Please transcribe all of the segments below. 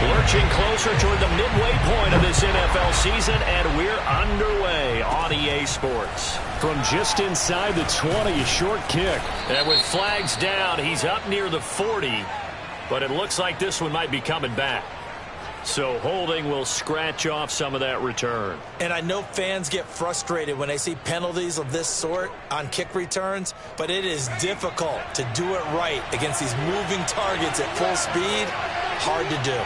Lurching closer toward the midway point of this NFL season, and we're underway on EA Sports. From just inside the 20, a short kick. And with flags down, he's up near the 40, but it looks like this one might be coming back. So holding will scratch off some of that return. And I know fans get frustrated when they see penalties of this sort on kick returns, but it is difficult to do it right against these moving targets at full speed. Hard to do.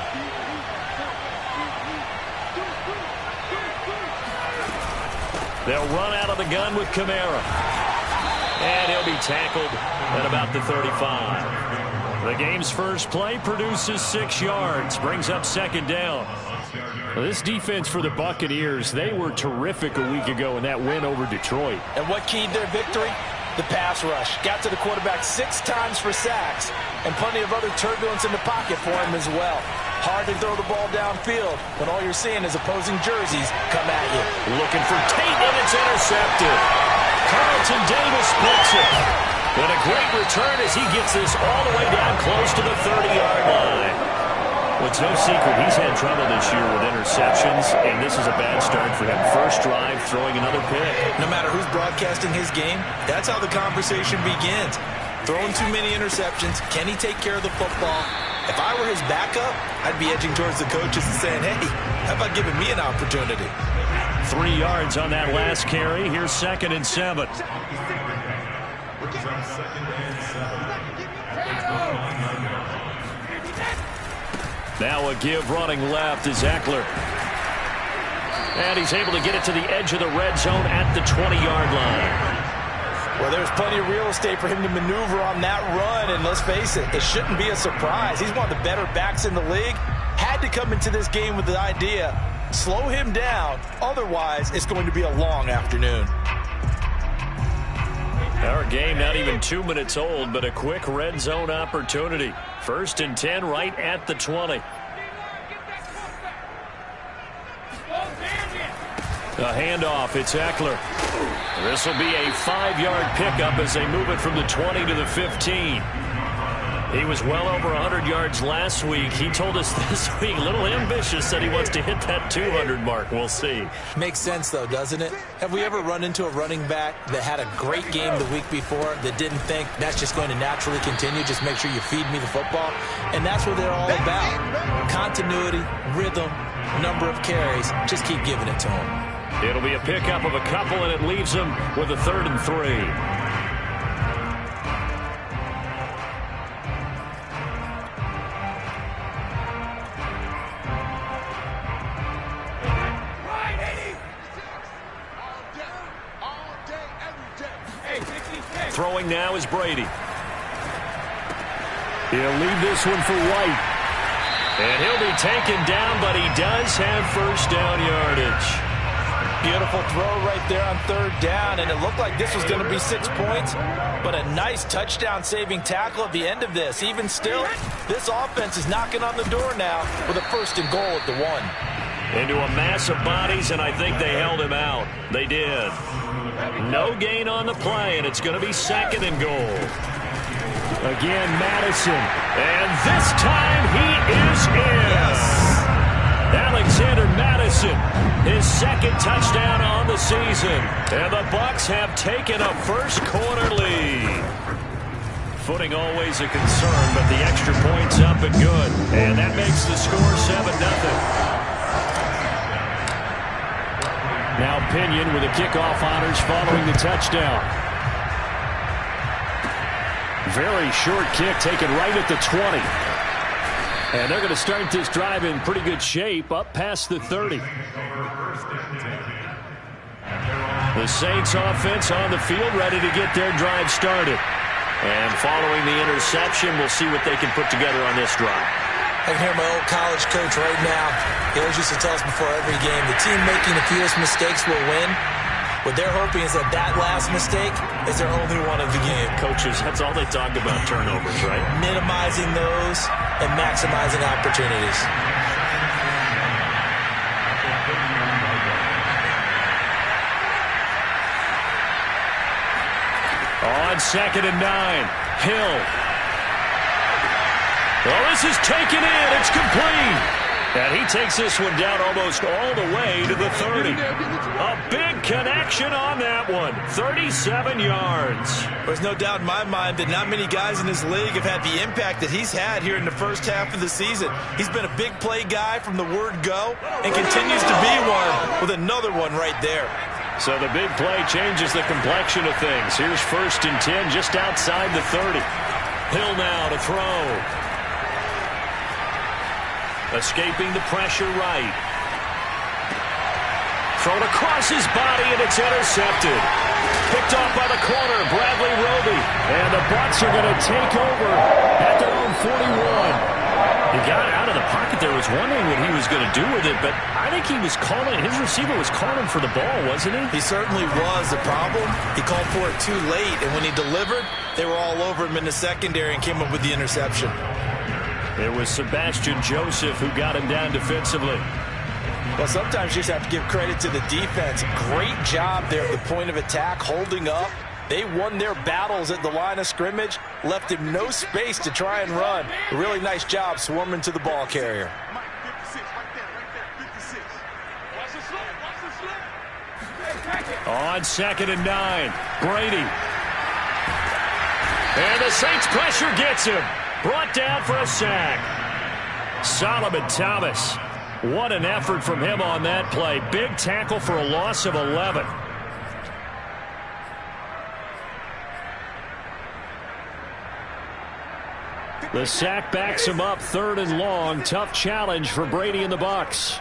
They'll run out of the gun with Kamara. And he'll be tackled at about the 35. The game's first play produces 6 yards, brings up second down. Well, this defense for the Buccaneers, they were terrific a week ago in that win over Detroit. And what keyed their victory? The pass rush. Got to the quarterback 6 times for sacks, and plenty of other turbulence in the pocket for him as well. Hard to throw the ball downfield when all you're seeing is opposing jerseys come at you. Looking for Tate, and it's intercepted. Carlton Davis splits it. And a great return as he gets this all the way down close to the 30-yard line. Well, it's no secret he's had trouble this year with interceptions, and this is a bad start for him. First drive, throwing another pick. No matter who's broadcasting his game, that's how the conversation begins. Throwing too many interceptions. Can he take care of the football? If I were his backup, I'd be edging towards the coaches and saying, hey, how about giving me an opportunity? 3 yards on that last carry. Here's 2nd and 7. Now a give running left is Eckler. And he's able to get it to the edge of the red zone at the 20-yard line. Well, there's plenty of real estate for him to maneuver on that run, and let's face it, it shouldn't be a surprise. He's one of the better backs in the league. Had to come into this game with the idea, slow him down, otherwise it's going to be a long afternoon. Our game not even 2 minutes old, but a quick red zone opportunity. 1st and 10 right at the 20. A handoff, it's Eckler. This will be a 5-yard pickup as they move it from the 20 to the 15. He was well over 100 yards last week. He told us this week, a little ambitious, said he wants to hit that 200 mark. We'll see. Makes sense, though, doesn't it? Have we ever run into a running back that had a great game the week before that didn't think that's just going to naturally continue? Just make sure you feed me the football. And that's what they're all about. Continuity, rhythm, number of carries. Just keep giving it to him. It'll be a pickup of a couple, and it leaves them with a 3rd and 3. Throwing now is Brady. He'll leave this one for White. And he'll be taken down, but he does have first down yardage. Beautiful throw right there on 3rd down, and it looked like this was going to be 6 points, but a nice touchdown-saving tackle at the end of this. Even still, this offense is knocking on the door now with a 1st and goal at the 1. Into a mass of bodies, and I think they held him out. They did. No gain on the play, and it's going to be 2nd and goal. Again, Madison. And this time he is in. Yes. Alexander Madison, his 2nd touchdown on the season. And the Bucs have taken a first-quarter lead. Footing always a concern, but the extra point's up and good. And that makes the score 7-0. Now Pinion with the kickoff honors following the touchdown. Very short kick taken right at the 20. And they're going to start this drive in pretty good shape up past the 30. The Saints offense on the field ready to get their drive started. And following the interception, we'll see what they can put together on this drive. I can hear my old college coach right now. He always used to tell us before every game, the team making the fewest mistakes will win. What they're hoping is that that last mistake is their only one of the game. Coaches, that's all they talk about, turnovers, right? Minimizing those and maximizing opportunities. On 2nd and 9, Hill. Well, this is taken in. It's complete. And he takes this one down almost all the way to the 30. A big connection on that one. 37 yards. There's no doubt in my mind that not many guys in this league have had the impact that he's had here in the first half of the season. He's been a big play guy from the word go and continues to be one with another one right there. So the big play changes the complexion of things. Here's 1st and 10 just outside the 30. Hill now to throw. Escaping the pressure right. Thrown across his body, and it's intercepted. Picked off by the corner, Bradley Roby. And the Bucs are going to take over at their own 41. He got out of the pocket there, was wondering what he was going to do with it, but I think he was calling, his receiver was calling for the ball, wasn't he? He certainly was. The problem, he called for it too late, and when he delivered, they were all over him in the secondary and came up with the interception. It was Sebastian Joseph who got him down defensively. Well, sometimes you just have to give credit to the defense. Great job there at the point of attack, holding up. They won their battles at the line of scrimmage, left him no space to try and run. A really nice job swarming to the ball carrier. On 2nd and 9, Brady. And the Saints pressure gets him. Brought down for a sack. Solomon Thomas. What an effort from him on that play. Big tackle for a loss of 11. The sack backs him up, 3rd and long. Tough challenge for Brady and the Bucs.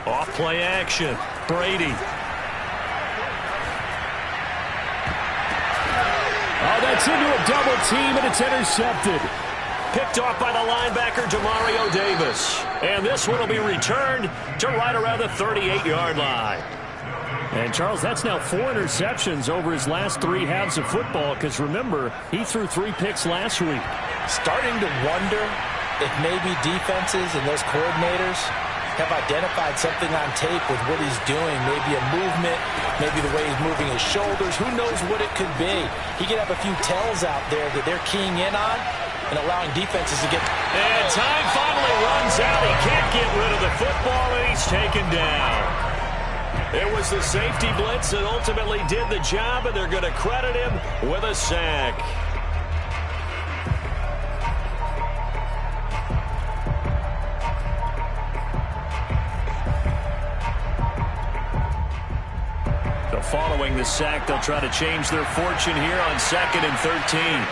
Off play action. Brady. Oh, that's into a double team, and it's intercepted. Picked off by the linebacker, Demario Davis. And this one will be returned to right around the 38-yard line. And, Charles, that's now 4 interceptions over his last 3 halves of football, because, remember, he threw 3 picks last week. Starting to wonder if maybe defenses and those coordinators have identified something on tape with what he's doing. Maybe a movement, maybe the way he's moving his shoulders. Who knows what it could be? He could have a few tells out there that they're keying in on and allowing defenses to get... And time finally runs out. He can't get rid of the football, and he's taken down. It was the safety blitz that ultimately did the job, and they're going to credit him with a sack. So following the sack, they'll try to change their fortune here on 2nd and 13.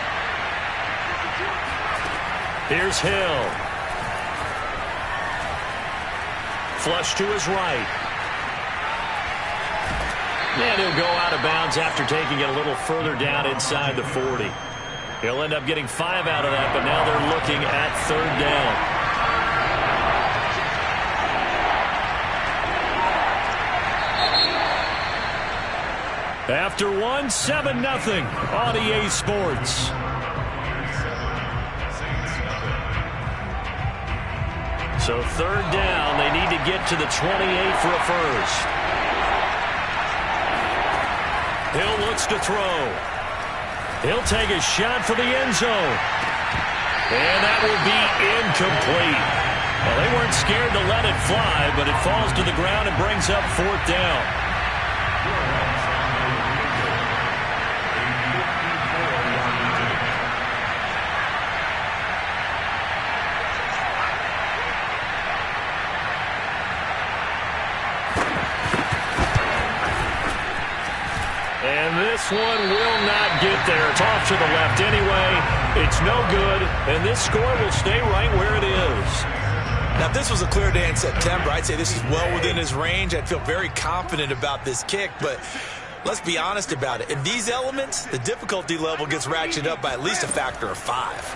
Here's Hill. Flush to his right. And he'll go out of bounds after taking it a little further down inside the 40. He'll end up getting 5 out of that, but now they're looking at 3rd down. After one, 7-0 on EA Sports. So 3rd down, they need to get to the 28 for a first. Hill looks to throw. He'll take a shot for the end zone. And that will be incomplete. Well, they weren't scared to let it fly, but it falls to the ground and brings up 4th down. And this one will not get there. It's off to the left anyway. It's no good, and this score will stay right where it is. Now, if this was a clear day in September, I'd say this is well within his range. I'd feel very confident about this kick, but let's be honest about it. In these elements, the difficulty level gets ratcheted up by at least a factor of 5.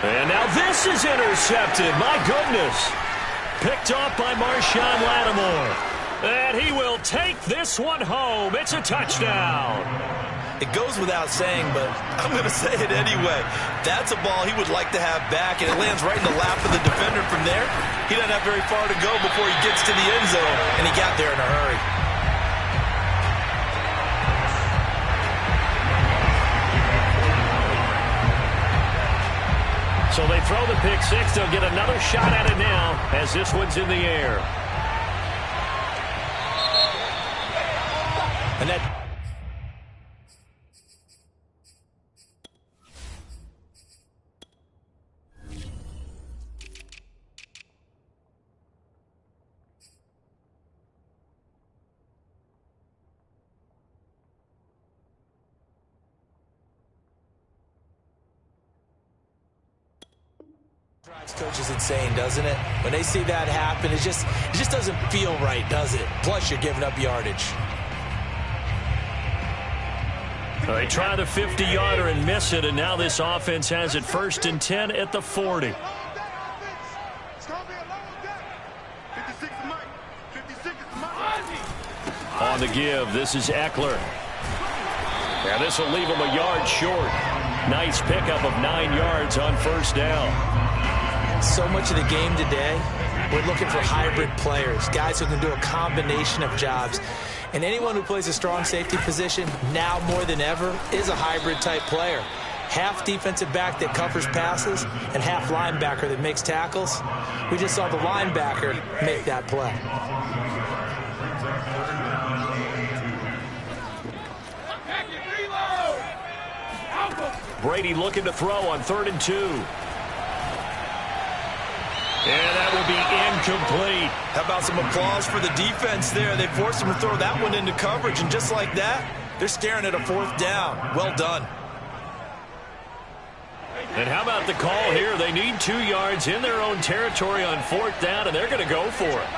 And now this is intercepted. My goodness. Picked off by Marshawn Lattimore. And he will take this one home. It's a touchdown. It goes without saying, but I'm going to say it anyway. That's a ball he would like to have back, and it lands right in the lap of the defender from there. He doesn't have very far to go before he gets to the end zone, and he got there in a hurry. So they throw the pick six. They'll get another shot at it now as this one's in the air. And that drives coaches insane, doesn't it? When they see that happen, it just doesn't feel right, does it? Plus, you're giving up yardage. Well, they try the 50-yarder and miss it, and now this offense has it 1st and 10 at the 40. On the give, this is Eckler. Yeah, this will leave him a yard short. Nice pickup of 9 yards on 1st down. So much of the game today, we're looking for hybrid players, guys who can do a combination of jobs. And anyone who plays a strong safety position, now more than ever, is a hybrid-type player. Half defensive back that covers passes and half linebacker that makes tackles. We just saw the linebacker make that play. Brady looking to throw on 3rd and 2. And that will be incomplete. How about some applause for the defense there? They forced him to throw that one into coverage, and just like that, they're staring at a 4th down. Well done. And how about the call here? They need 2 yards in their own territory on 4th down, and they're going to go for it.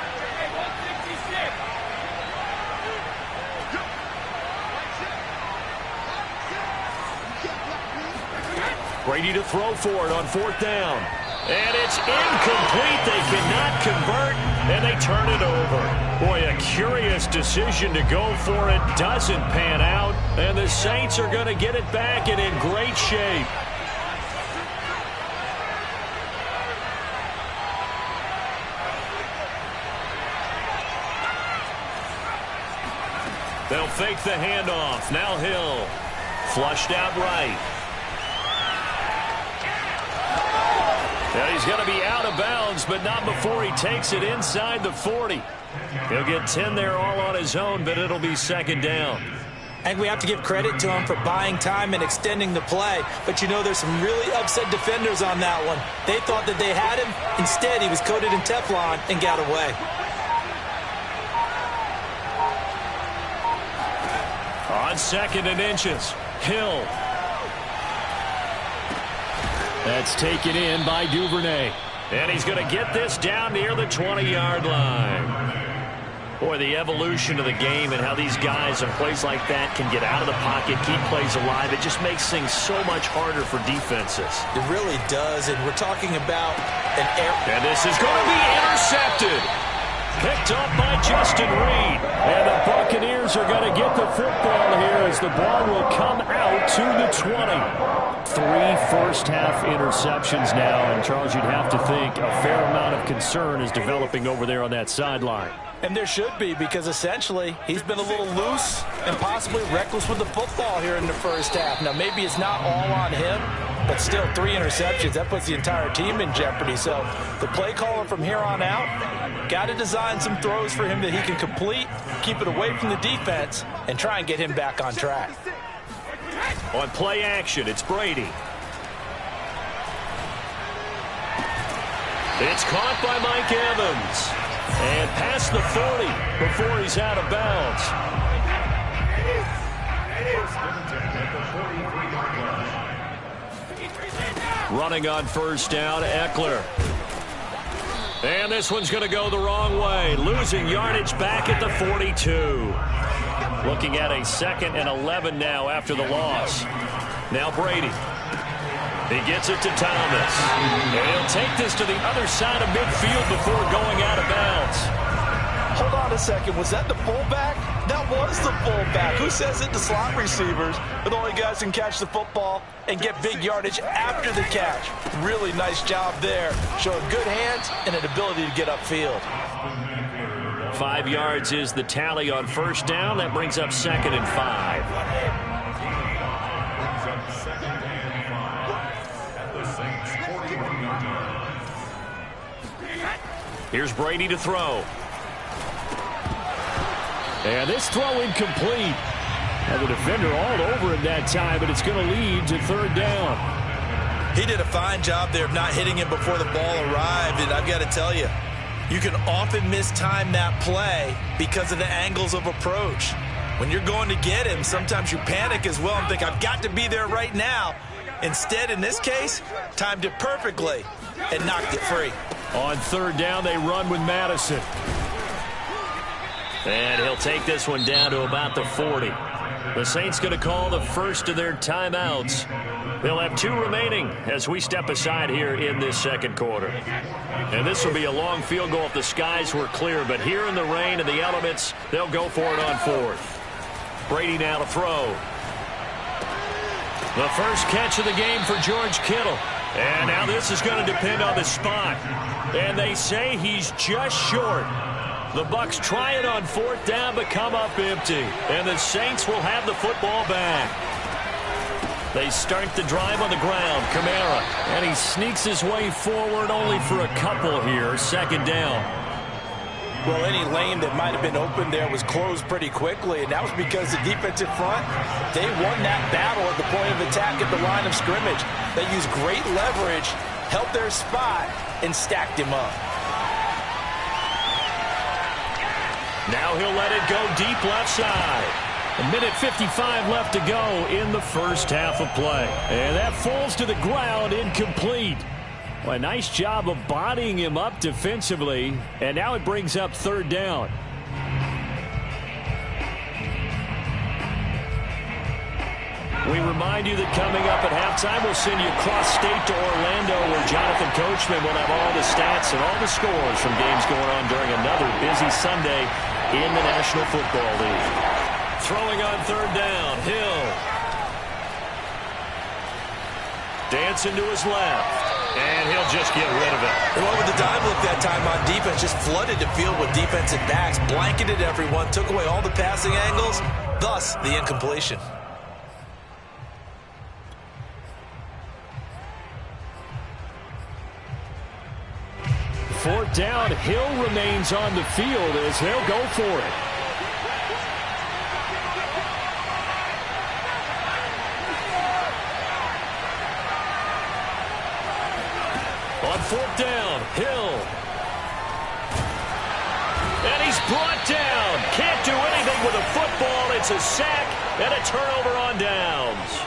Brady to throw for it on 4th down. And it's incomplete. They cannot convert, and they turn it over. Boy, a curious decision to go for it. Doesn't pan out, and the Saints are going to get it back and in great shape. They'll fake the handoff. Now Hill. Flushed out right. Now he's going to be out of bounds, but not before he takes it inside the 40. He'll get 10 there all on his own, but it'll be 2nd down. And we have to give credit to him for buying time and extending the play. But, you know, there's some really upset defenders on that one. They thought that they had him. Instead, he was coated in Teflon and got away. On 2nd and inches, Hill. That's taken in by Duvernay. And he's going to get this down near the 20-yard line. Boy, the evolution of the game and how these guys in plays like that can get out of the pocket, keep plays alive, it just makes things so much harder for defenses. It really does, and we're talking about an error. And this is going to be intercepted. Picked up by Justin Reed. And the Buccaneers are going to get the football here as the ball will come out to the 20. 3 first-half interceptions now, and Charles, you'd have to think a fair amount of concern is developing over there on that sideline. And there should be, because essentially he's been a little loose and possibly reckless with the football here in the first half. Now, maybe it's not all on him, but still 3 interceptions. That puts the entire team in jeopardy. So the play caller from here on out got to design some throws for him that he can complete, keep it away from the defense, and try and get him back on track. On play action, it's Brady. It's caught by Mike Evans. And past the 40 before he's out of bounds. Running on 1st down, Eckler. And this one's going to go the wrong way. Losing yardage back at the 42. Looking at a 2nd and 11 now after the loss. Now Brady. He gets it to Thomas. And he'll take this to the other side of midfield before going out of bounds. Hold on a second. Was that the fullback? That was the fullback. Who says it? The slot receivers are the only guys who can catch the football and get big yardage after the catch. Really nice job there. Showing good hands and an ability to get upfield. 5 yards is the tally on 1st down. That brings up 2nd and 5. Here's Brady to throw. And this throw incomplete. And the defender all over him that time, but it's going to lead to third down. He did a fine job there of not hitting him before the ball arrived, and I've got to tell you, you can often mistime that play because of the angles of approach. When you're going to get him, sometimes you panic as well and think, I've got to be there right now. Instead, in this case, timed it perfectly and knocked it free. On third down, they run with Madison. And he'll take this one down to about the 40. The Saints going to call the first of their timeouts. They'll have 2 remaining as we step aside here in this second quarter. And this will be a long field goal if the skies were clear. But here in the rain and the elements, they'll go for it on 4th. Brady now to throw. The first catch of the game for George Kittle. And now this is going to depend on the spot. And they say he's just short. The Bucs try it on 4th down, but come up empty. And the Saints will have the football back. They start the drive on the ground. Kamara. And he sneaks his way forward only for a couple here. Second down. Well, any lane that might have been open there was closed pretty quickly, and that was because the defensive front, they won that battle at the point of attack at the line of scrimmage. They used great leverage, held their spot, and stacked him up. Now he'll let it go deep left side. 1:55 left to go in the first half of play. And that falls to the ground, incomplete. Well, a nice job of bodying him up defensively. And now it brings up third down. We remind you that coming up at halftime, we'll send you cross-state to Orlando, where Jonathan Coachman will have all the stats and all the scores from games going on during another busy Sunday in the National Football League. Throwing on third down, Hill. Dancing to his left. And he'll just get rid of it. And what with the dive look that time on defense, just flooded the field with defensive backs, blanketed everyone, took away all the passing angles, thus the incompletion. Fourth down, Hill remains on the field as they'll go for it. On fourth down, Hill. And he's brought down. Can't do anything with a football. It's a sack and a turnover on downs.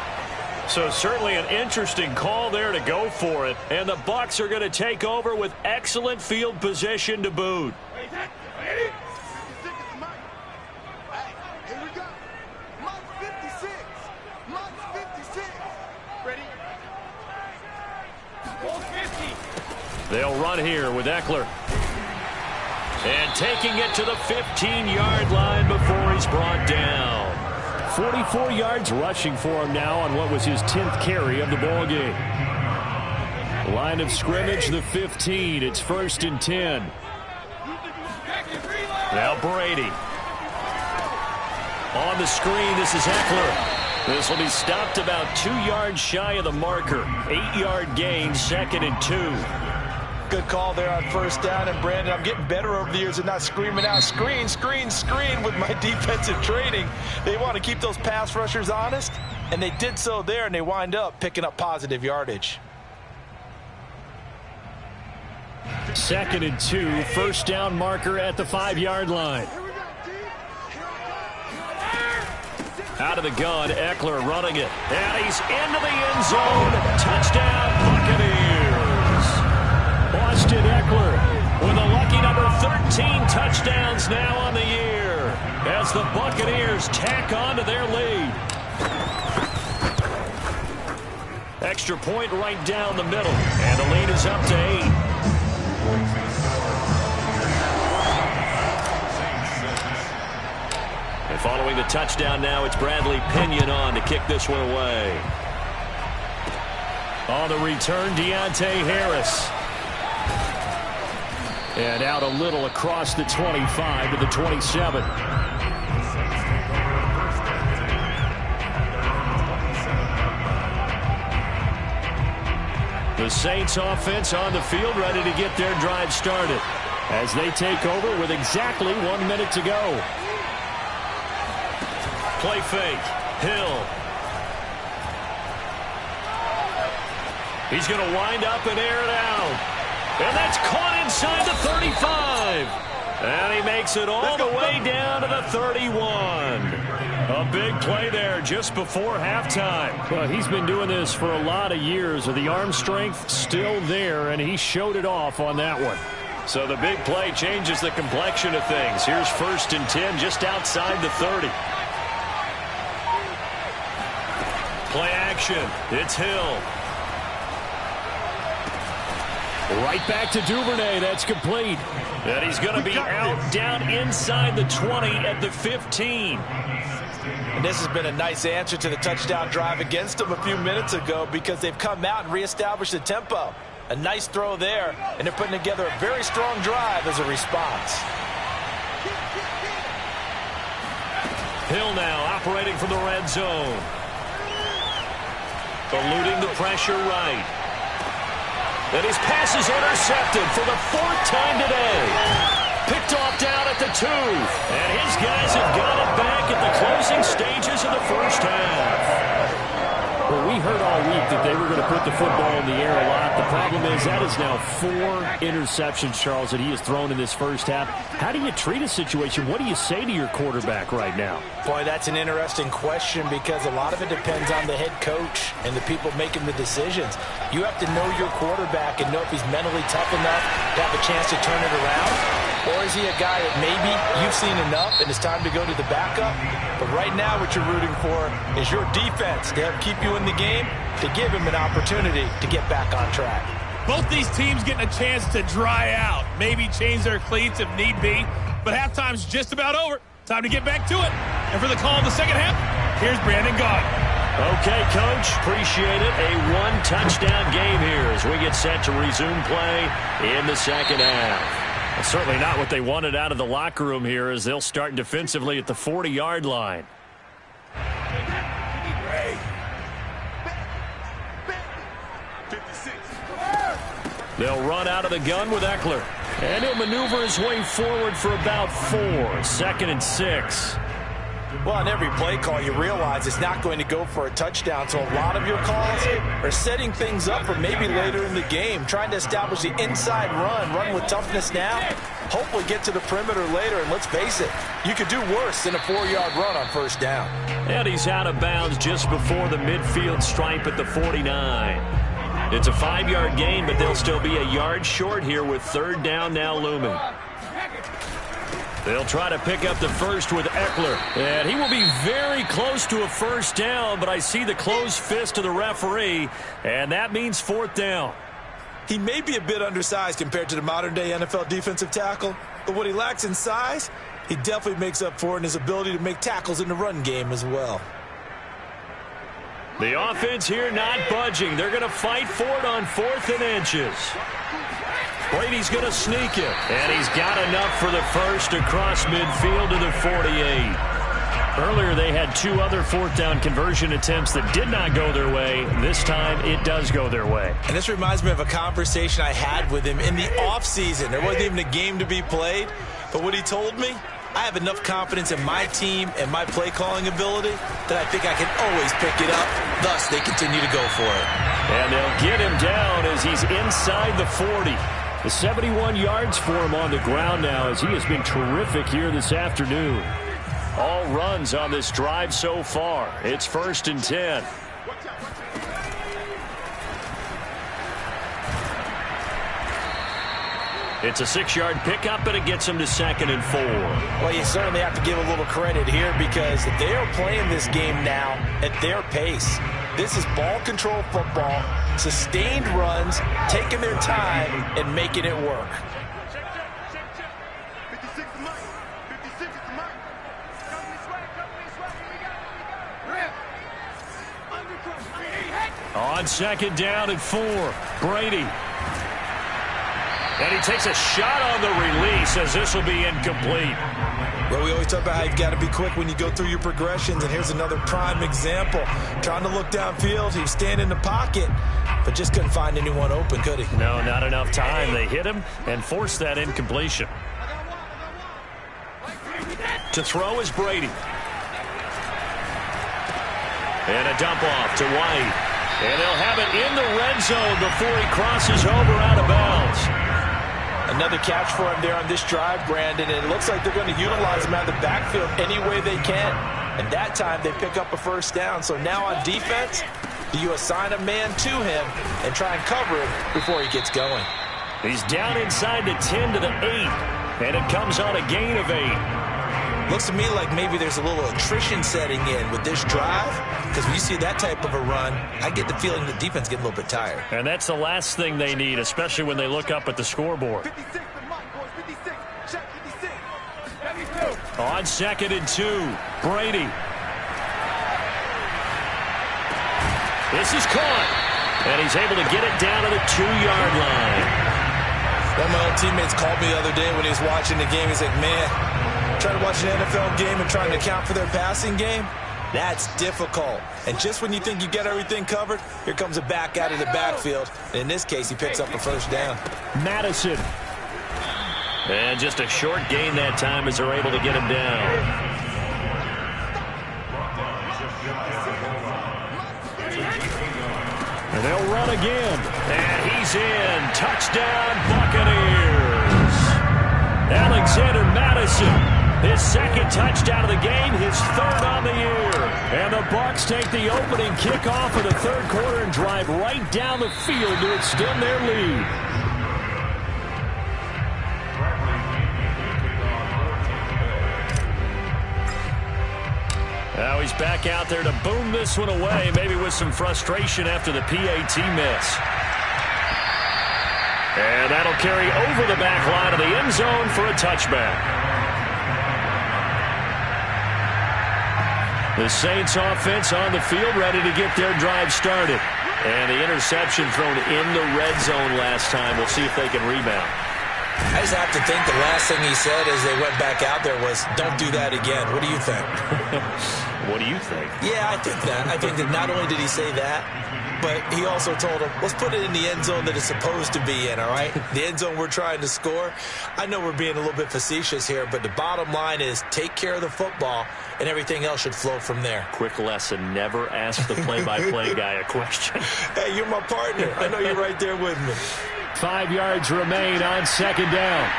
So certainly an interesting call there to go for it. And the Bucs are going to take over with excellent field position to boot. They'll run here with Eckler. And taking it to the 15-yard line before he's brought down. 44 yards rushing for him now on what was his 10th carry of the ball game. Line of scrimmage, the 15. It's 1st and 10. Now Brady. On the screen, this is Eckler. This will be stopped about 2 yards shy of the marker. 8-yard gain, 2nd and 2. Good call there on first down. And, Brandon, I'm getting better over the years and not screaming out, screen, screen, screen with my defensive training. They want to keep those pass rushers honest, and they did so there, and they wind up picking up positive yardage. 2nd and 2, 1st down marker at the 5-yard line. Out of the gun, Eckler running it. And he's into the end zone. Touchdown, Buccaneers. Austin Eckler with a lucky number 13 touchdowns now on the year as the Buccaneers tack on to their lead. Extra point right down the middle, and the lead is up to 8. And following the touchdown now, it's Bradley Pinion on to kick this one away. On the return, Deontay Harris. And out a little across the 25 to the 27. The Saints offense on the field, ready to get their drive started. as they take over with exactly 1 minute to go. Play fake. Hill. He's going to wind up and air it out. And that's caught inside the 35. And he makes it all the way down to the 31. A big play there just before halftime. Well, he's been doing this for a lot of years. The arm strength still there, and he showed it off on that one. So the big play changes the complexion of things. Here's 1st and 10 just outside the 30. Play action. It's Hill. Right back to Duvernay. That's complete. And he's going to be out down inside the 20 at the 15. And this has been a nice answer to the touchdown drive against them a few minutes ago because they've come out and reestablished the tempo. A nice throw there, and they're putting together a very strong drive as a response. Hill now operating from the red zone. Eluding the pressure right. And his pass is intercepted for the 4th time today. Picked off down at the 2. And his guys have got it back at the closing stages of the first half. Well, we heard all week that they were going to put the football in the air a lot. The problem is that is now 4 interceptions, Charles, that he has thrown in this first half. How do you treat a situation? What do you say to your quarterback right now? Boy, that's an interesting question because a lot of it depends on the head coach and the people making the decisions. You have to know your quarterback and know if he's mentally tough enough to have a chance to turn it around. Or is he a guy that maybe you've seen enough and it's time to go to the backup? But right now what you're rooting for is your defense to help keep you in the game, to give him an opportunity to get back on track. Both these teams getting a chance to dry out, maybe change their cleats if need be. But halftime's just about over. Time to get back to it. And for the call in the second half, here's Brandon Gaudin. Okay, Coach, appreciate it. A 1-touchdown game here as we get set to resume play in the second half. Well, certainly not what they wanted out of the locker room here as they'll start defensively at the 40-yard line. They'll run out of the gun with Eckler. And he'll maneuver his way forward for about 4. 2nd and 6. Well, on every play call, you realize it's not going to go for a touchdown. So a lot of your calls are setting things up for maybe later in the game, trying to establish the inside run with toughness now, hopefully get to the perimeter later. And let's face it, you could do worse than a 4-yard run on first down. And he's out of bounds just before the midfield stripe at the 49. It's a 5-yard gain, but they'll still be a yard short here with 3rd down now looming. They'll try to pick up the first with Eckler. And he will be very close to a first down, but I see the closed fist of the referee, and that means 4th down. He may be a bit undersized compared to the modern-day NFL defensive tackle, but what he lacks in size, he definitely makes up for in his ability to make tackles in the run game as well. The offense here not budging. They're going to fight for it on 4th and inches. Brady's going to sneak it. And he's got enough for the first across midfield to the 48. Earlier they had 2 other 4th down conversion attempts that did not go their way. This time it does go their way. And this reminds me of a conversation I had with him in the offseason. There wasn't even a game to be played. But what he told me, I have enough confidence in my team and my play calling ability that I think I can always pick it up. Thus, they continue to go for it. And they'll get him down as he's inside the 40. The 71 yards for him on the ground now as he has been terrific here this afternoon. All runs on this drive so far. It's 1st and 10. It's a 6-yard pickup, and it gets him to 2nd and 4. Well, you certainly have to give a little credit here because they are playing this game now at their pace. This is ball control football, sustained runs, taking their time and making it work. On 2nd down and 4, Brady. And he takes a shot on the release as this will be incomplete. Well, we always talk about how you've got to be quick when you go through your progressions, and here's another prime example. Trying to look downfield, he was standing in the pocket, but just couldn't find anyone open, could he? No, not enough time. They hit him and forced that incompletion. To throw is Brady. And a dump off to White. And they'll have it in the red zone before he crosses over out of bounds. Another catch for him there on this drive, Brandon, and it looks like they're going to utilize him out of the backfield any way they can. And that time they pick up a first down. So now on defense, do you assign a man to him and try and cover him before he gets going? He's down inside the 10 to the 8, and it comes on a gain of 8. Looks to me like maybe there's a little attrition setting in with this drive, because when you see that type of a run, I get the feeling the defense getting a little bit tired. And that's the last thing they need, especially when they look up at the scoreboard. 56 to Mike, boys. 56. Check 56. 72. On 2nd and 2, Brady. This is caught, and he's able to get it down to the 2-yard line. One of my old teammates called me the other day when he was watching the game. He's like, man, trying to watch an NFL game and trying to account for their passing game, that's difficult. And just when you think you get everything covered, here comes a back out of the backfield. And in this case, he picks up a first down. Madison. And just a short gain that time as they're able to get him down. And they'll run again. And he's in. Touchdown, Buccaneers. Alexander Madison. His second touchdown of the game, his third on the year. And the Bucs take the opening kickoff of the third quarter and drive right down the field to extend their lead. Now he's back out there to boom this one away, maybe with some frustration after the PAT miss. And that'll carry over the back line of the end zone for a touchback. The Saints offense on the field ready to get their drive started. And the interception thrown in the red zone last time. We'll see if they can rebound. I just have to think the last thing he said as they went back out there was, don't do that again. What do you think? What do you think? Yeah, I think that. I think that not only did he say that, but he also told him, let's put it in the end zone that it's supposed to be in, all right? The end zone we're trying to score. I know we're being a little bit facetious here, but the bottom line is take care of the football, and everything else should flow from there. Quick lesson, never ask the play-by-play guy a question. Hey, you're my partner. I know you're right there with me. 5 yards remain on 2nd down.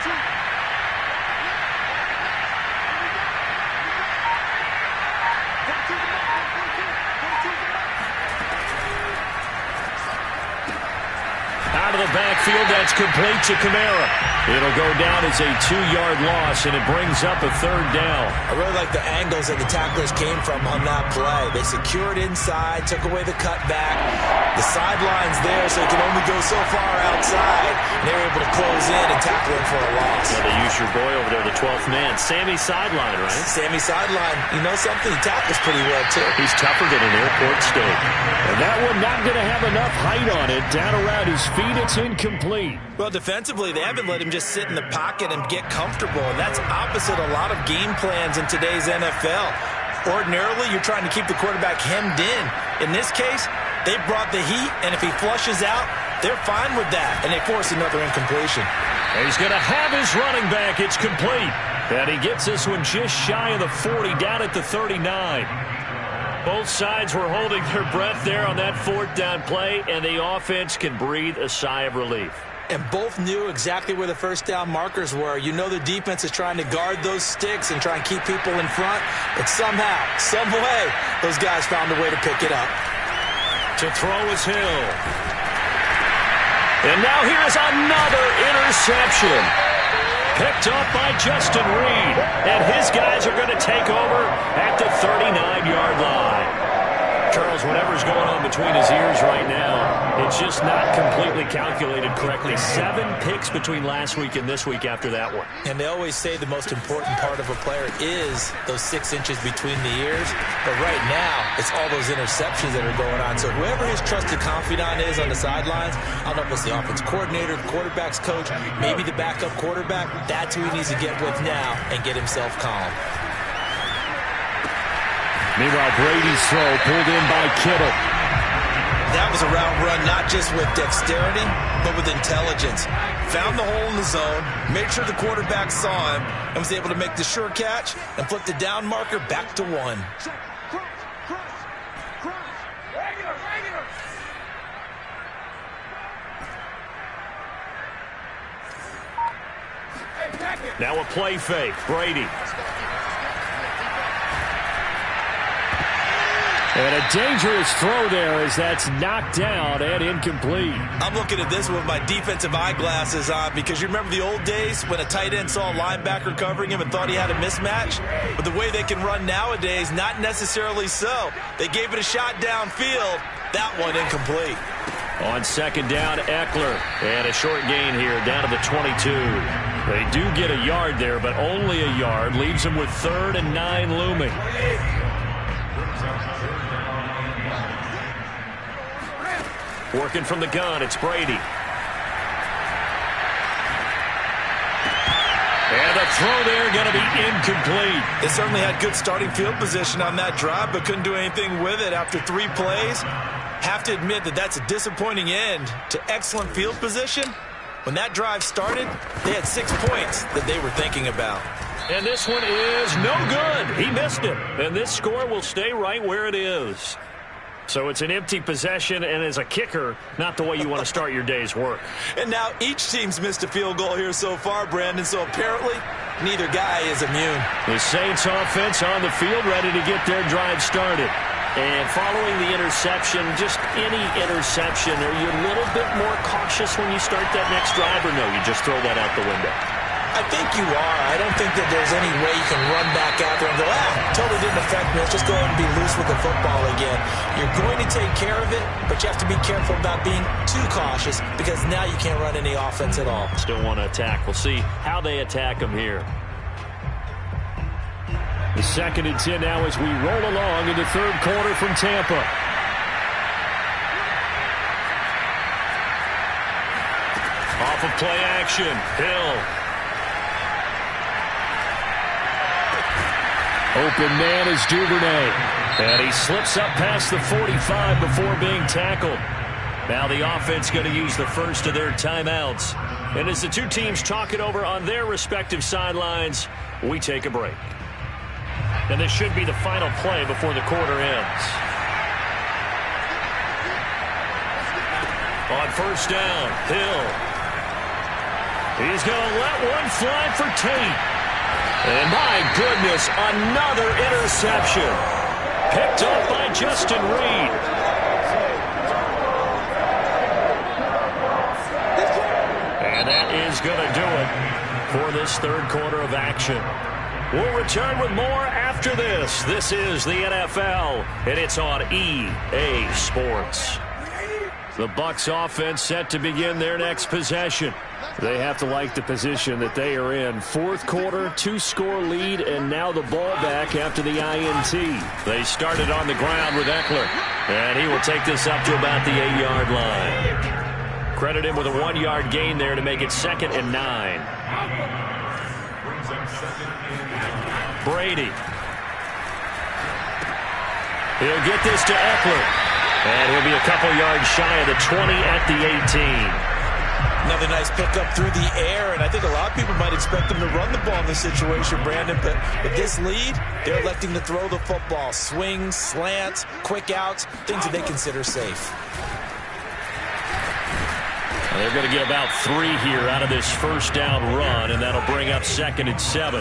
Out of the backfield, that's complete to Kamara. It'll go down as a 2-yard loss, and it brings up a 3rd down. I really like the angles that the tacklers came from on that play. They secured inside, took away the cutback. The sideline's there, so he can only go so far outside. And they were able to close in and tackle him for a loss. Yeah, they use your boy over there, the 12th man. Sammy Sideline, right? Sammy Sideline. You know something? He tackles pretty well, too. He's tougher than an airport steak. And that one not going to have enough height on it. Down around his feet, it's incomplete. Well, defensively, they haven't let him just sit in the pocket and get comfortable. And that's opposite a lot of game plans in today's NFL. Ordinarily, you're trying to keep the quarterback hemmed in. In this case, they brought the heat, and if he flushes out, they're fine with that. And they force another incompletion. And he's going to have his running back. It's complete. And he gets this one just shy of the 40, down at the 39. Both sides were holding their breath there on that 4th down play, and the offense can breathe a sigh of relief. And both knew exactly where the first down markers were. You know the defense is trying to guard those sticks and try and keep people in front. But somehow, some way, those guys found a way to pick it up. To throw is Hill. And now here's another interception. Picked up by Justin Reed. And his guys are going to take over at the 39-yard line. Charles, because whatever's going on between his ears right now, it's just not completely calculated correctly. 7 picks between last week and this week after that one. And they always say the most important part of a player is those 6 inches between the ears. But right now, it's all those interceptions that are going on. So whoever his trusted confidant is on the sidelines, I don't know if it's the offense coordinator, the quarterback's coach, maybe the backup quarterback, that's who he needs to get with now and get himself calm. Meanwhile, Brady's throw pulled in by Kittle. That was a route run not just with dexterity, but with intelligence. Found the hole in the zone, made sure the quarterback saw him, and was able to make the sure catch and flip the down marker back to 1. Now a play fake. Brady. And a dangerous throw there as that's knocked down and incomplete. I'm looking at this with my defensive eyeglasses on because you remember the old days when a tight end saw a linebacker covering him and thought he had a mismatch? But the way they can run nowadays, not necessarily so. They gave it a shot downfield. That one incomplete. On second down, Eckler. And a short gain here down to the 22. They do get a yard there, but only a yard. Leaves them with 3rd and 9 looming. Working from the gun, it's Brady. And a throw there going to be incomplete. They certainly had good starting field position on that drive, but couldn't do anything with it after 3 plays. Have to admit that that's a disappointing end to excellent field position. When that drive started, they had 6 points that they were thinking about. And this one is no good. He missed it. And this score will stay right where it is. So it's an empty possession, and as a kicker, not the way you want to start your day's work. And now each team's missed a field goal here so far, Brandon, so apparently neither guy is immune. The Saints offense on the field ready to get their drive started. And following the interception, just any interception, are you a little bit more cautious when you start that next drive, or no, you just throw that out the window? I think you are. I don't think that there's any way you can run back out there and go, totally didn't affect me. Let's just go ahead and be loose with the football again. You're going to take care of it, but you have to be careful about being too cautious because now you can't run any offense at all. Still want to attack. We'll see how they attack them here. The 2nd and 10 now as we roll along in the 3rd quarter from Tampa. Off of play action, Hill. Open man is Duvernay. And he slips up past the 45 before being tackled. Now the offense going to use the first of their timeouts. And as the two teams talk it over on their respective sidelines, we take a break. And this should be the final play before the quarter ends. On first down, Hill. He's going to let one fly for Tate. And my goodness, another interception. Picked up by Justin Reed. And that is going to do it for this 3rd quarter of action. We'll return with more after this. This is the NFL, and it's on EA Sports. The Bucs offense set to begin their next possession. They have to like the position that they are in. 4th quarter, 2-score lead, and now the ball back after the INT. They started on the ground with Eckler, and he will take this up to about the 8-yard line. Credit him with a 1-yard gain there to make it 2nd and 9. Brady. He'll get this to Eckler. And he'll be a couple yards shy of the 20 at the 18. Another nice pickup through the air, and I think a lot of people might expect them to run the ball in this situation, Brandon, but with this lead, they're electing to throw the football. Swings, slants, quick outs, things that they consider safe. Well, they're going to get about 3 here out of this first down run, and that'll bring up 2nd and 7.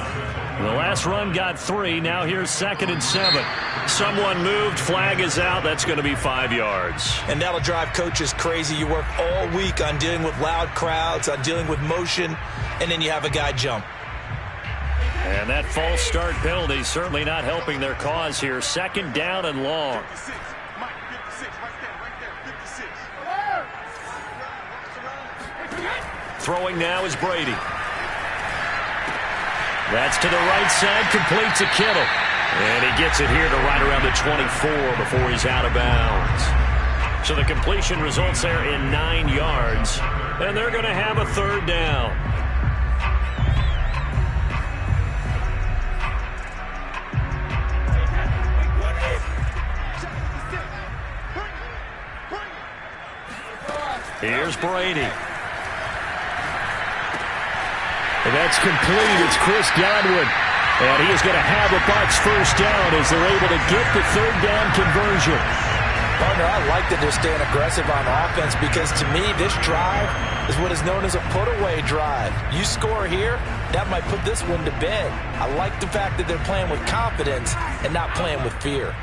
The last run got 3. Now here's 2nd and 7. Someone moved. Flag is out. That's going to be 5 yards. And that'll drive coaches crazy. You work all week on dealing with loud crowds, on dealing with motion, and then you have a guy jump. And that false start penalty certainly not helping their cause here. 2nd down and long. Throwing now is Brady. That's to the right side, complete to Kittle. And he gets it here to right around the 24 before he's out of bounds. So the completion results there in 9 yards, and they're going to have a third down. Here's Brady. And that's complete. It's Chris Godwin. And he is going to have a Bucs first down as they're able to get the third down conversion. Partner, I like that they're staying aggressive on offense because to me, this drive is what is known as a put-away drive. You score here, that might put this one to bed. I like the fact that they're playing with confidence and not playing with fear.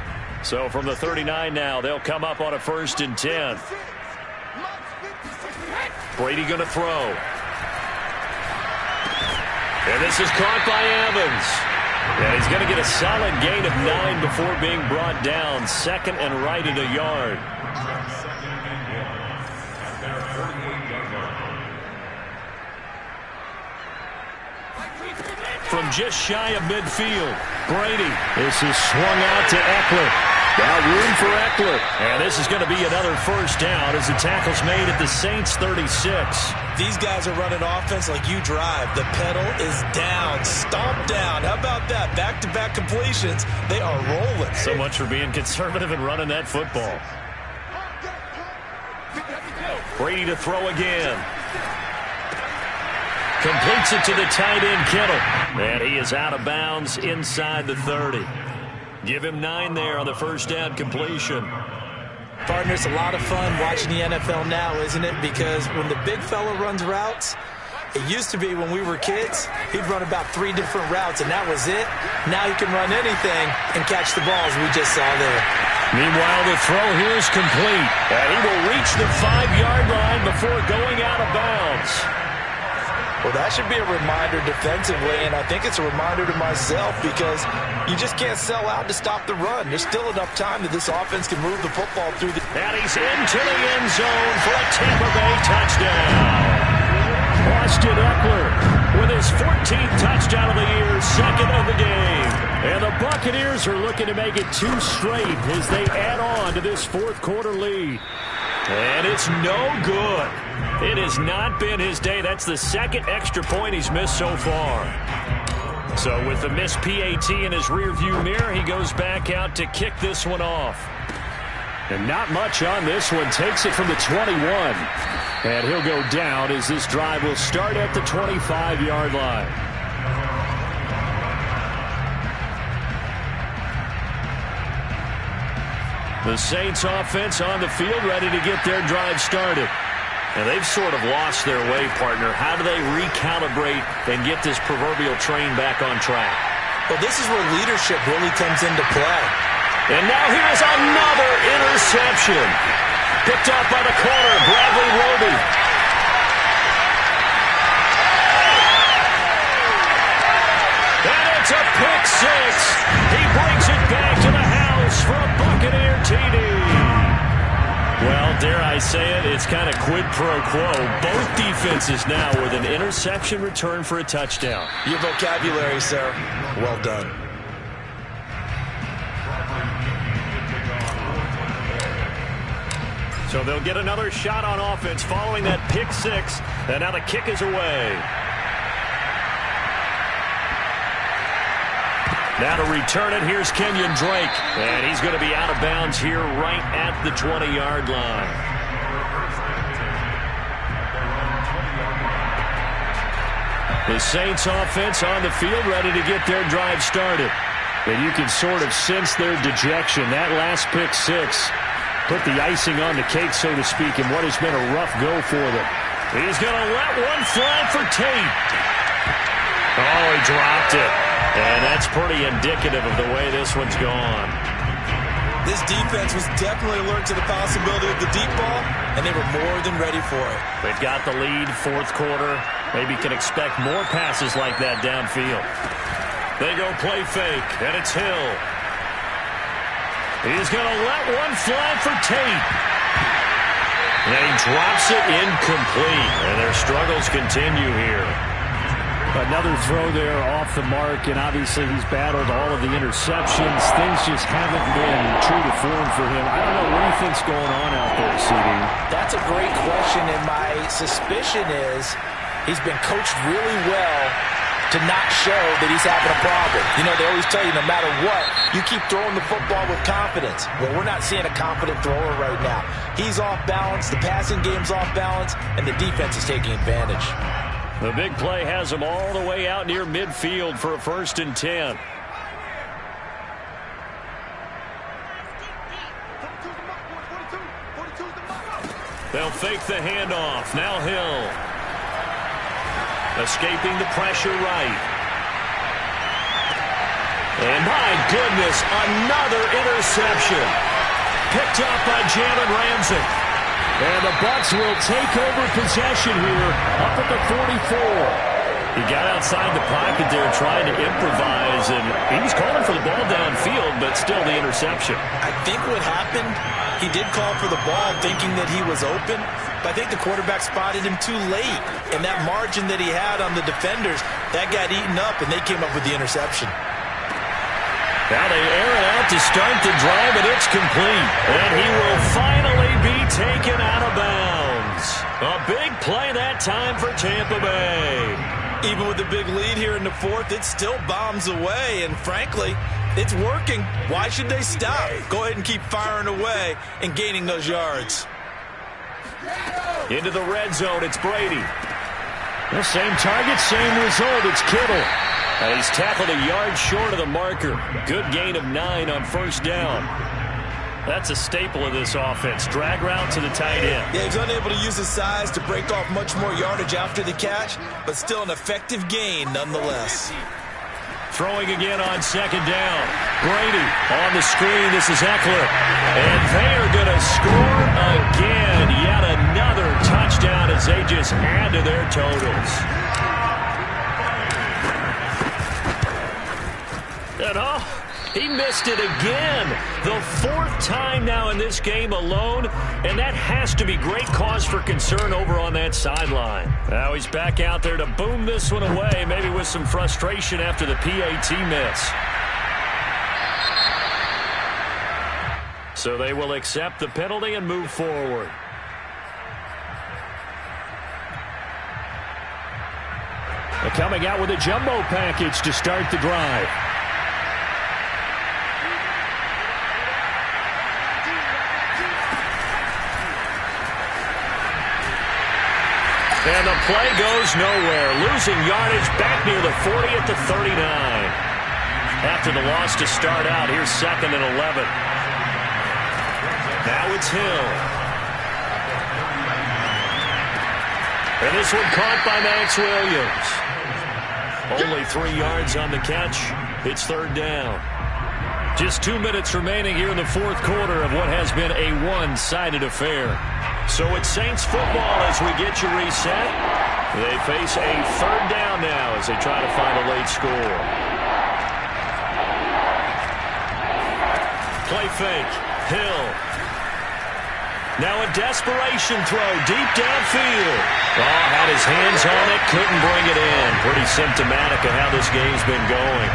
So from the 39 now, they'll come up on a 1st and 10. Brady going to throw. And this is caught by Evans. And he's going to get a solid gain of 9 before being brought down. 2nd and right at a yard. From just shy of midfield, Brady. This is swung out to Eckler. Now room for Eckler. And this is going to be another first down as the tackle's made at the Saints 36. These guys are running offense like you drive. The pedal is down, stomp down. How about that? Back-to-back completions. They are rolling. So much for being conservative and running that football. Brady to throw again. Completes it to the tight end, Kittle. And he is out of bounds inside the 30. Give him 9 there on the first down completion. Partner, it's a lot of fun watching the NFL now, isn't it? Because when the big fella runs routes, it used to be when we were kids, he'd run about 3 different routes, and that was it. Now he can run anything and catch the balls we just saw there. Meanwhile, the throw here is complete. And he will reach the 5-yard line before going out of bounds. Well, that should be a reminder defensively, and I think it's a reminder to myself because you just can't sell out to stop the run. There's still enough time that this offense can move the football through the... And he's into the end zone for a Tampa Bay touchdown. Austin Eckler With his 14th touchdown of the year, 2nd of the game. And the Buccaneers are looking to make it 2 straight as they add on to this 4th quarter lead. And it's no good. It has not been his day. That's the 2nd extra point he's missed so far. So with the missed PAT in his rearview mirror, he goes back out to kick this one off. And not much on this one. Takes it from the 21. And he'll go down as this drive will start at the 25-yard line. The Saints offense on the field ready to get their drive started. And they've sort of lost their way, partner. How do they recalibrate and get this proverbial train back on track? Well, this is where leadership really comes into play. And now here's another interception. Picked off by the corner, Bradley Roby. And it's a pick 6. He brings it back to the house for a Buccaneer TD. Well, dare I say it, it's kind of quid pro quo. Both defenses now with an interception return for a touchdown. Your vocabulary, sir. Well done. So they'll get another shot on offense following that pick 6. And now the kick is away. Now to return it, here's Kenyon Drake. And he's going to be out of bounds here right at the 20-yard line. The Saints offense on the field ready to get their drive started. And you can sort of sense their dejection. That last pick 6 put the icing on the cake, so to speak, in what has been a rough go for them. He's going to let one fly for Tate. Oh, he dropped it. And that's pretty indicative of the way this one's gone. This defense was definitely alert to the possibility of the deep ball, and they were more than ready for it. They've got the lead, 4th quarter. Maybe can expect more passes like that downfield. They go play fake, and it's Hill. He's going to let one fly for Tate. And he drops it incomplete. And their struggles continue here. Another throw there off the mark, and obviously he's battled all of the interceptions. Things just haven't been true to form for him. I don't know what he thinks going on out there, CD. That's a great question, and my suspicion is he's been coached really well to not show that he's having a problem. You know, they always tell you no matter what, you keep throwing the football with confidence. Well, we're not seeing a confident thrower right now. He's off balance, the passing game's off balance, and the defense is taking advantage. The big play has him all the way out near midfield for a 1st and 10. They'll fake the handoff. Now Hill. Escaping the pressure right. And my goodness, another interception. Picked up by Jalen Ramsey. And the Bucs will take over possession here up at the 44. He got outside the pocket there trying to improvise, and he was calling for the ball downfield, but still the interception. I think what happened, he did call for the ball thinking that he was open, but I think the quarterback spotted him too late. And that margin that he had on the defenders, that got eaten up, and they came up with the interception. Now they air it out to start the drive, and it's complete. And he will finally be taken out of bounds. A big play that time for Tampa Bay. Even with the big lead here in the 4th, it still bombs away. And frankly, it's working. Why should they stop? Go ahead and keep firing away and gaining those yards. Into the red zone, it's Brady. The same target, same result. It's Kittle. And he's tackled a yard short of the marker. Good gain of 9 on 1st down. That's a staple of this offense. Drag route to the tight end. Yeah, he's unable to use his size to break off much more yardage after the catch, but still an effective gain nonetheless. Throwing again on 2nd down. Brady on the screen. This is Eckler. And they are going to score again. Yet another touchdown as they just add to their totals. And he missed it again. The 4th time now in this game alone, and that has to be great cause for concern over on that sideline. Now he's back out there to boom this one away, maybe with some frustration after the PAT miss. So they will accept the penalty and move forward. They're coming out with a jumbo package to start the drive. And the play goes nowhere. Losing yardage back near the 40 at the 39. After the loss to start out, here's 2nd and 11. Now it's Hill. And this one caught by Max Williams. Only 3 yards on the catch. It's 3rd down. Just 2 minutes remaining here in the 4th quarter of what has been a one-sided affair. So it's Saints football as we get you reset. They face a 3rd down now as they try to find a late score. Play fake. Hill. Now a desperation throw deep downfield. Had his hands on it, couldn't bring it in. Pretty symptomatic of how this game's been going.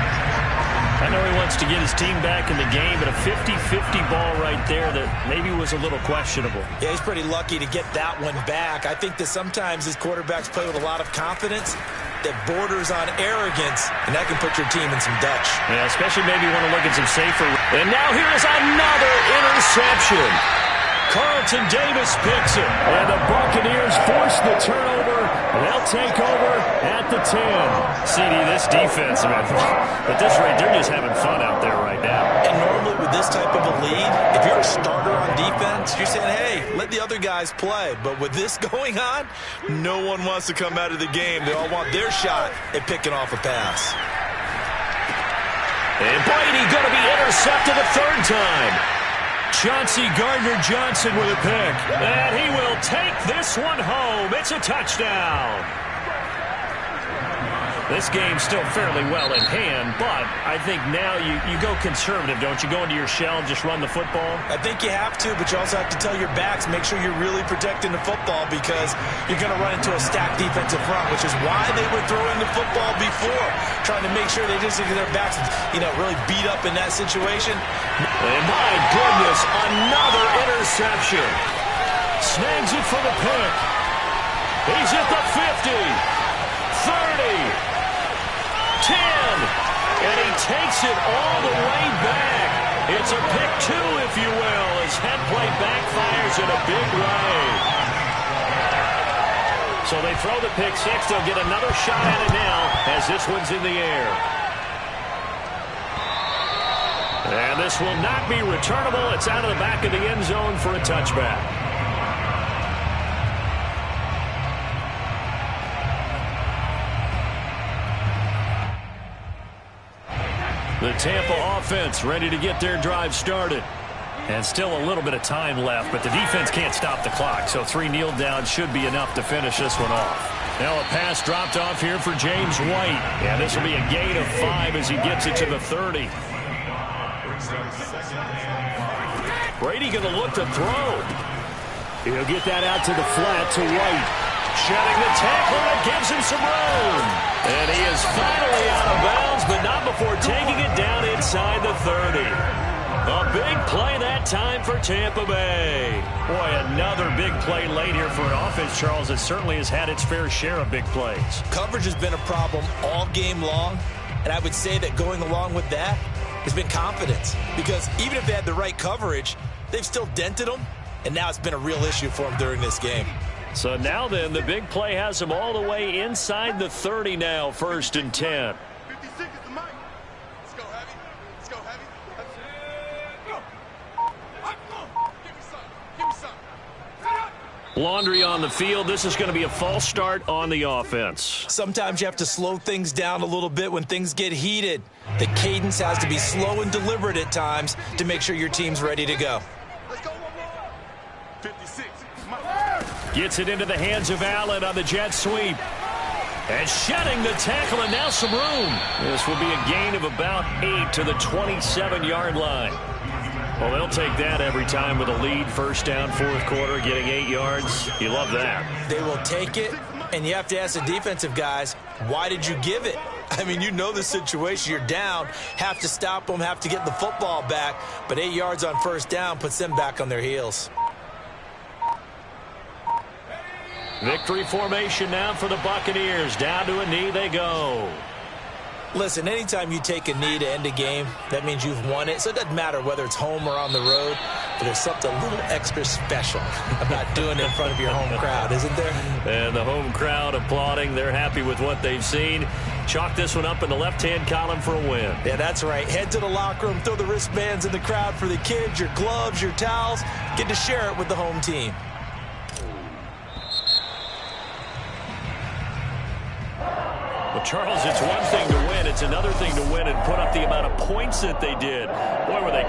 I know he wants to get his team back in the game, but a 50-50 ball right there that maybe was a little questionable. Yeah, he's pretty lucky to get that one back. I think that sometimes his quarterbacks play with a lot of confidence that borders on arrogance, and that can put your team in some Dutch. Yeah, especially maybe you want to look at some safer. And now here is another interception. Carlton Davis picks it. And the Buccaneers force the turnover. They'll take over at the 10. CD, this defense, man, at this rate, they're just having fun out there right now. And normally with this type of a lead, if you're a starter on defense, you're saying, hey, let the other guys play. But with this going on, no one wants to come out of the game. They all want their shot at picking off a pass. And Brady going to be intercepted a 3rd time. Chauncey Gardner-Johnson with a pick. And he will take this one home. It's a touchdown. This game's still fairly well in hand, but I think now you go conservative, don't you? Go into your shell and just run the football? I think you have to, but you also have to tell your backs, make sure you're really protecting the football because you're going to run into a stacked defensive front, which is why they were throwing the football before, trying to make sure they just get their backs, really beat up in that situation. And my goodness, another interception. Snags it for the pick. He's at the 50, 30, 10, and he takes it all the way back. It's a pick two, if you will, as head play backfires in a big way. So they throw the pick six. They'll get another shot at it now as this one's in the air. And this will not be returnable. It's out of the back of the end zone for a touchback. The Tampa offense ready to get their drive started. And still a little bit of time left, but the defense can't stop the clock, so 3 kneel downs should be enough to finish this one off. Now a pass dropped off here for James White. And this will be a gain of 5 as he gets it to the 30. Brady going to look to throw. He'll get that out to the flat to White. Shedding the tackle, that gives him some room. And he is finally out of bounds, but not before taking it down inside the 30. A big play that time for Tampa Bay. Boy, another big play late here for an offense, Charles, that certainly has had its fair share of big plays. Coverage has been a problem all game long, and I would say that going along with that has been confidence. Because even if they had the right coverage, they've still dented them, and now it's been a real issue for them during this game. So now then, the big play has them all the way inside the 30 now, 1st and 10. 56 is the mic. Let's go heavy. Let's go heavy. Give me some. Give me some. Laundry on the field. This is going to be a false start on the offense. Sometimes you have to slow things down a little bit when things get heated. The cadence has to be slow and deliberate at times to make sure your team's ready to go. Let's go one more. 56. Gets it into the hands of Allen on the jet sweep. And shedding the tackle, and now some room. This will be a gain of about 8 to the 27-yard line. Well, they'll take that every time with a lead. 1st down, 4th quarter, getting 8 yards. You love that. They will take it, and you have to ask the defensive guys, why did you give it? I mean, you know the situation. You're down, have to stop them, have to get the football back. But 8 yards on 1st down puts them back on their heels. Victory formation now for the Buccaneers. Down to a knee they go. Listen, anytime you take a knee to end a game, that means you've won it. So it doesn't matter whether it's home or on the road, but there's something a little extra special about doing it in front of your home crowd, isn't there? And the home crowd applauding. They're happy with what they've seen. Chalk this one up in the left-hand column for a win. Yeah, that's right. Head to the locker room, throw the wristbands in the crowd for the kids, your gloves, your towels. Get to share it with the home team. Well, Charles, it's one thing to win. It's another thing to win and put up the amount of points that they did. Boy, were they